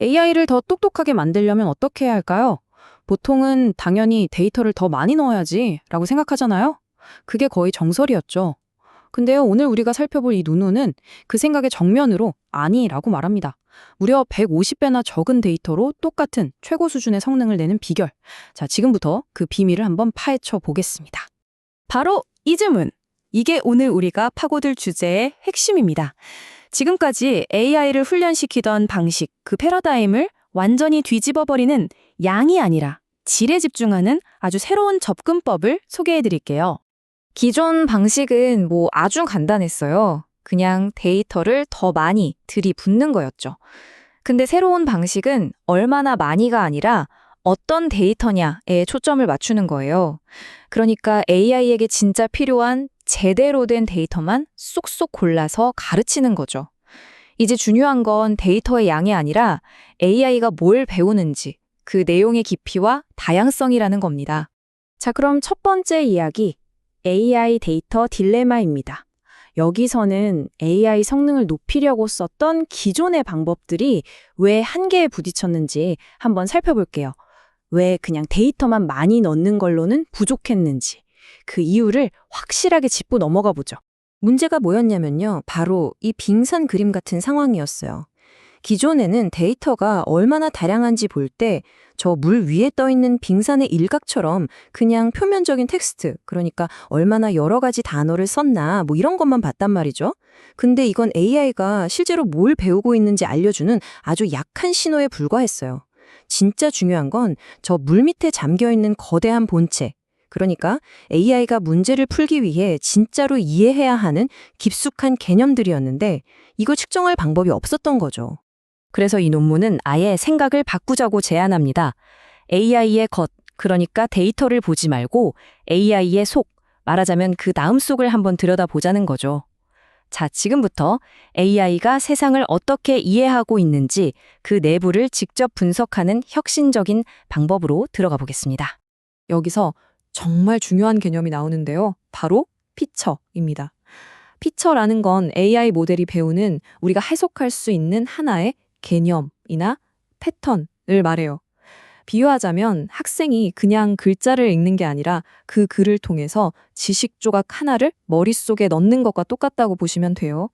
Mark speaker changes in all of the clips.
Speaker 1: AI를 더 똑똑하게 만들려면 어떻게 해야 할까요? 보통은 당연히 데이터를 더 많이 넣어야지 라고 생각하잖아요? 그게 거의 정설이었죠. 근데요, 오늘 우리가 살펴볼 이 누누는 그 생각의 정면으로 아니라고 말합니다. 무려 150배나 적은 데이터로 똑같은 최고 수준의 성능을 내는 비결. 자, 지금부터 그 비밀을 한번 파헤쳐 보겠습니다.
Speaker 2: 바로 이 질문. 이게 오늘 우리가 파고들 주제의 핵심입니다. 지금까지 AI를 훈련시키던 방식, 그 패러다임을 완전히 뒤집어버리는 양이 아니라 질에 집중하는 아주 새로운 접근법을 소개해 드릴게요.
Speaker 3: 기존 방식은 아주 간단했어요. 그냥 데이터를 더 많이 들이붓는 거였죠. 근데 새로운 방식은 얼마나 많이가 아니라 어떤 데이터냐에 초점을 맞추는 거예요. 그러니까 AI에게 진짜 필요한 제대로 된 데이터만 쏙쏙 골라서 가르치는 거죠. 이제 중요한 건 데이터의 양이 아니라 AI가 뭘 배우는지, 그 내용의 깊이와 다양성이라는 겁니다.
Speaker 1: 자, 그럼 첫 번째 이야기, AI 데이터 딜레마입니다. 여기서는 AI 성능을 높이려고 썼던 기존의 방법들이 왜 한계에 부딪혔는지 한번 살펴볼게요. 왜 그냥 데이터만 많이 넣는 걸로는 부족했는지, 그 이유를 확실하게 짚고 넘어가 보죠.
Speaker 4: 문제가 뭐였냐면요. 바로 이 빙산 그림 같은 상황이었어요. 기존에는 데이터가 얼마나 다량한지 볼 때 저 물 위에 떠 있는 빙산의 일각처럼 그냥 표면적인 텍스트, 그러니까 얼마나 여러 가지 단어를 썼나 이런 것만 봤단 말이죠. 근데 이건 AI가 실제로 뭘 배우고 있는지 알려주는 아주 약한 신호에 불과했어요. 진짜 중요한 건 저 물 밑에 잠겨 있는 거대한 본체, 그러니까 AI가 문제를 풀기 위해 진짜로 이해해야 하는 깊숙한 개념들이었는데 이걸 측정할 방법이 없었던 거죠.
Speaker 3: 그래서 이 논문은 아예 생각을 바꾸자고 제안합니다. AI의 겉, 그러니까 데이터를 보지 말고 AI의 속, 말하자면 그 다음 속을 한번 들여다보자는 거죠. 자, 지금부터 AI가 세상을 어떻게 이해하고 있는지 그 내부를 직접 분석하는 혁신적인 방법으로 들어가 보겠습니다.
Speaker 4: 여기서 정말 중요한 개념이 나오는데요. 바로 피처입니다. 피처라는 건 AI 모델이 배우는 우리가 해석할 수 있는 하나의 개념이나 패턴을 말해요. 비유하자면 학생이 그냥 글자를 읽는 게 아니라 그 글을 통해서 지식 조각 하나를 머릿속에 넣는 것과 똑같다고 보시면 돼요.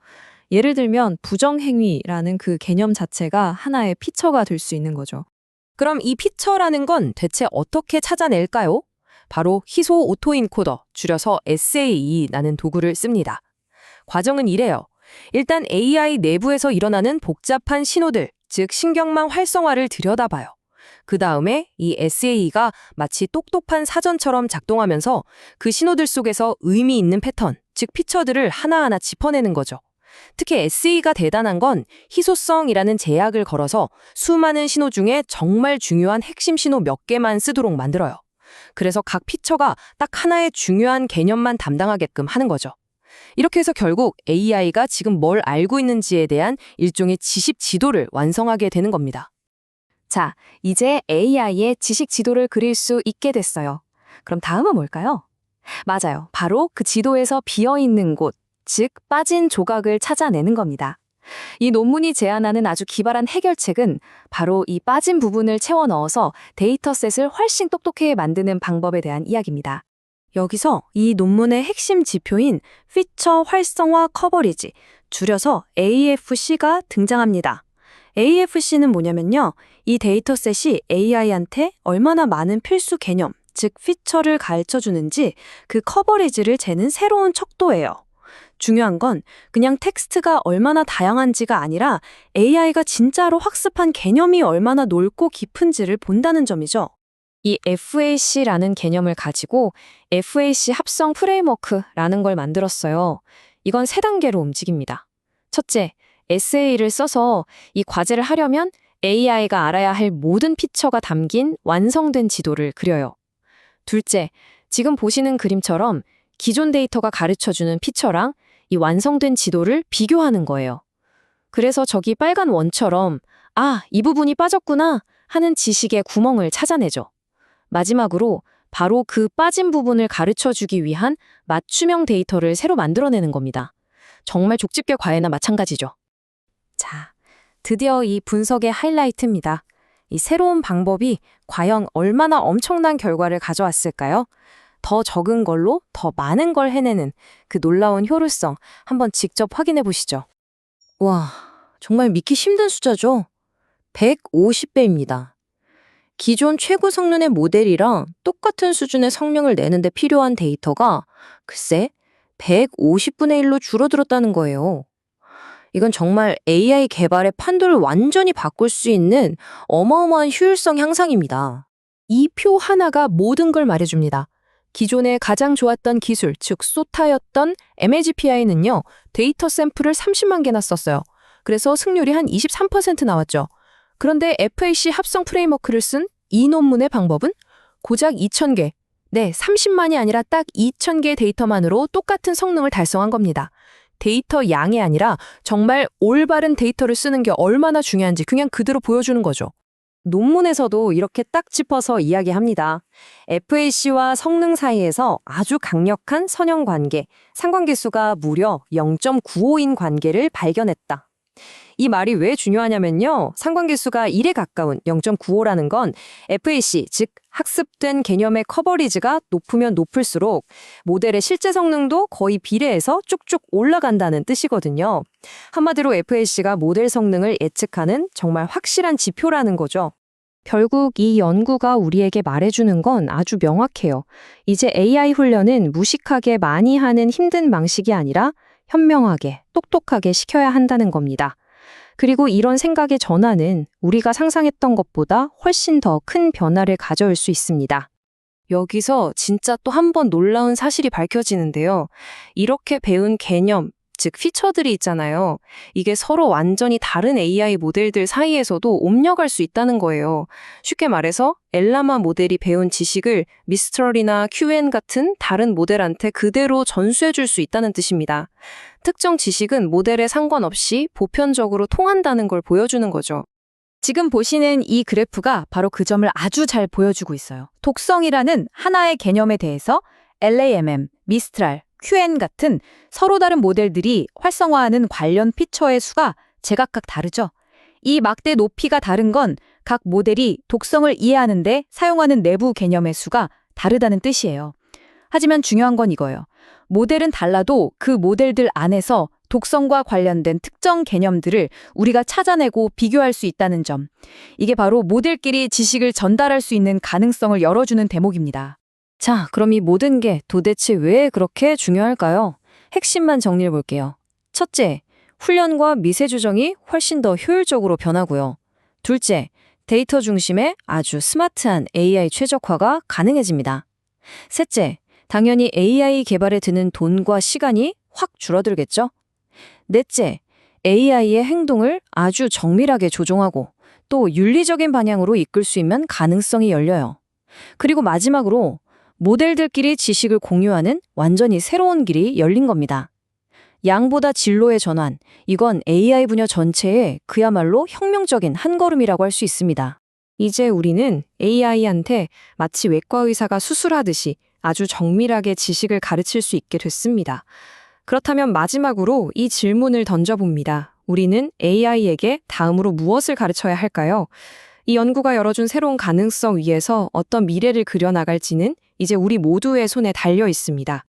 Speaker 4: 예를 들면 부정행위라는 그 개념 자체가 하나의 피처가 될 수 있는 거죠.
Speaker 2: 그럼 이 피처라는 건 대체 어떻게 찾아낼까요? 바로 희소 오토인코더, 줄여서 SAE라는 도구를 씁니다. 과정은 이래요. 일단 AI 내부에서 일어나는 복잡한 신호들, 즉 신경망 활성화를 들여다봐요. 그 다음에 이 SAE가 마치 똑똑한 사전처럼 작동하면서 그 신호들 속에서 의미 있는 패턴, 즉 피처들을 하나하나 짚어내는 거죠. 특히 SAE가 대단한 건 희소성이라는 제약을 걸어서 수많은 신호 중에 정말 중요한 핵심 신호 몇 개만 쓰도록 만들어요. 그래서 각 피처가 딱 하나의 중요한 개념만 담당하게끔 하는 거죠. 이렇게 해서 결국 AI가 지금 뭘 알고 있는지에 대한 일종의 지식 지도를 완성하게 되는 겁니다.
Speaker 3: 자, 이제 AI의 지식 지도를 그릴 수 있게 됐어요. 그럼 다음은 뭘까요? 맞아요. 바로 그 지도에서 비어있는 곳, 즉 빠진 조각을 찾아내는 겁니다. 이 논문이 제안하는 아주 기발한 해결책은 바로 이 빠진 부분을 채워 넣어서 데이터셋을 훨씬 똑똑하게 만드는 방법에 대한 이야기입니다.
Speaker 4: 여기서 이 논문의 핵심 지표인 피처 활성화 커버리지, 줄여서 AFC가 등장합니다. AFC는 뭐냐면요. 이 데이터셋이 AI한테 얼마나 많은 필수 개념, 즉 피처를 가르쳐주는지 그 커버리지를 재는 새로운 척도예요. 중요한 건 그냥 텍스트가 얼마나 다양한지가 아니라 AI가 진짜로 학습한 개념이 얼마나 넓고 깊은지를 본다는 점이죠.
Speaker 3: 이 FAC라는 개념을 가지고 FAC 합성 프레임워크라는 걸 만들었어요. 이건 세 단계로 움직입니다. 첫째, SA를 써서 이 과제를 하려면 AI가 알아야 할 모든 피처가 담긴 완성된 지도를 그려요. 둘째, 지금 보시는 그림처럼 기존 데이터가 가르쳐주는 피처랑 이 완성된 지도를 비교하는 거예요. 그래서 저기 빨간 원처럼 이 부분이 빠졌구나 하는 지식의 구멍을 찾아내죠. 마지막으로 바로 그 빠진 부분을 가르쳐주기 위한 맞춤형 데이터를 새로 만들어내는 겁니다. 정말 족집게 과외나 마찬가지죠.
Speaker 4: 자,
Speaker 3: 드디어 이 분석의 하이라이트입니다. 이 새로운 방법이 과연 얼마나 엄청난 결과를 가져왔을까요? 더 적은 걸로 더 많은 걸 해내는 그 놀라운 효율성 한번 직접 확인해 보시죠.
Speaker 4: 와, 정말 믿기 힘든 숫자죠? 150배입니다. 기존 최고 성능의 모델이랑 똑같은 수준의 성능을 내는데 필요한 데이터가 글쎄 150분의 1로 줄어들었다는 거예요. 이건 정말 AI 개발의 판도를 완전히 바꿀 수 있는 어마어마한 효율성 향상입니다.
Speaker 2: 이 표 하나가 모든 걸 말해줍니다. 기존에 가장 좋았던 기술, 즉 소타였던 MAGPI는요, 데이터 샘플을 30만 개나 썼어요. 그래서 승률이 한 23% 나왔죠. 그런데 FAC 합성 프레임워크를 쓴 이 논문의 방법은 고작 2,000개, 네, 30만이 아니라 딱 2,000개의 데이터만으로 똑같은 성능을 달성한 겁니다. 데이터 양이 아니라 정말 올바른 데이터를 쓰는 게 얼마나 중요한지 그냥 그대로 보여주는 거죠.
Speaker 4: 논문에서도 이렇게 딱 짚어서 이야기합니다. FAC와 성능 사이에서 아주 강력한 선형 관계, 상관계수가 무려 0.95인 관계를 발견했다. 이 말이 왜 중요하냐면요. 상관계수가 1에 가까운 0.95라는 건 FAC, 즉 학습된 개념의 커버리지가 높으면 높을수록 모델의 실제 성능도 거의 비례해서 쭉쭉 올라간다는 뜻이거든요. 한마디로 FAC가 모델 성능을 예측하는 정말 확실한 지표라는 거죠.
Speaker 3: 결국 이 연구가 우리에게 말해주는 건 아주 명확해요. 이제 AI 훈련은 무식하게 많이 하는 힘든 방식이 아니라 현명하게, 똑똑하게 시켜야 한다는 겁니다. 그리고 이런 생각의 전환은 우리가 상상했던 것보다 훨씬 더 큰 변화를 가져올 수 있습니다.
Speaker 4: 여기서 진짜 또 한 번 놀라운 사실이 밝혀지는데요. 이렇게 배운 개념, 즉 피처들이 있잖아요. 이게 서로 완전히 다른 AI 모델들 사이에서도 옮겨갈 수 있다는 거예요. 쉽게 말해서 엘라마 모델이 배운 지식을 미스트럴이나 QN 같은 다른 모델한테 그대로 전수해 줄 수 있다는 뜻입니다. 특정 지식은 모델에 상관없이 보편적으로 통한다는 걸 보여주는 거죠.
Speaker 1: 지금 보시는 이 그래프가 바로 그 점을 아주 잘 보여주고 있어요. 독성이라는 하나의 개념에 대해서 LAMM, 미스트랄, QN 같은 서로 다른 모델들이 활성화하는 관련 피처의 수가 제각각 다르죠. 이 막대 높이가 다른 건 각 모델이 독성을 이해하는데 사용하는 내부 개념의 수가 다르다는 뜻이에요. 하지만 중요한 건 이거예요. 모델은 달라도 그 모델들 안에서 독성과 관련된 특정 개념들을 우리가 찾아내고 비교할 수 있다는 점. 이게 바로 모델끼리 지식을 전달할 수 있는 가능성을 열어주는 대목입니다.
Speaker 3: 자, 그럼 이 모든 게 도대체 왜 그렇게 중요할까요? 핵심만 정리해 볼게요. 첫째, 훈련과 미세 조정이 훨씬 더 효율적으로 변하고요. 둘째, 데이터 중심의 아주 스마트한 AI 최적화가 가능해집니다. 셋째, 당연히 AI 개발에 드는 돈과 시간이 확 줄어들겠죠? 넷째, AI의 행동을 아주 정밀하게 조종하고 또 윤리적인 방향으로 이끌 수 있는 가능성이 열려요. 그리고 마지막으로 모델들끼리 지식을 공유하는 완전히 새로운 길이 열린 겁니다. 양보다 질로의 전환, 이건 AI 분야 전체에 그야말로 혁명적인 한 걸음이라고 할 수 있습니다.
Speaker 2: 이제 우리는 AI한테 마치 외과 의사가 수술하듯이 아주 정밀하게 지식을 가르칠 수 있게 됐습니다. 그렇다면 마지막으로 이 질문을 던져봅니다. 우리는 AI에게 다음으로 무엇을 가르쳐야 할까요? 이 연구가 열어준 새로운 가능성 위에서 어떤 미래를 그려나갈지는 이제 우리 모두의 손에 달려 있습니다.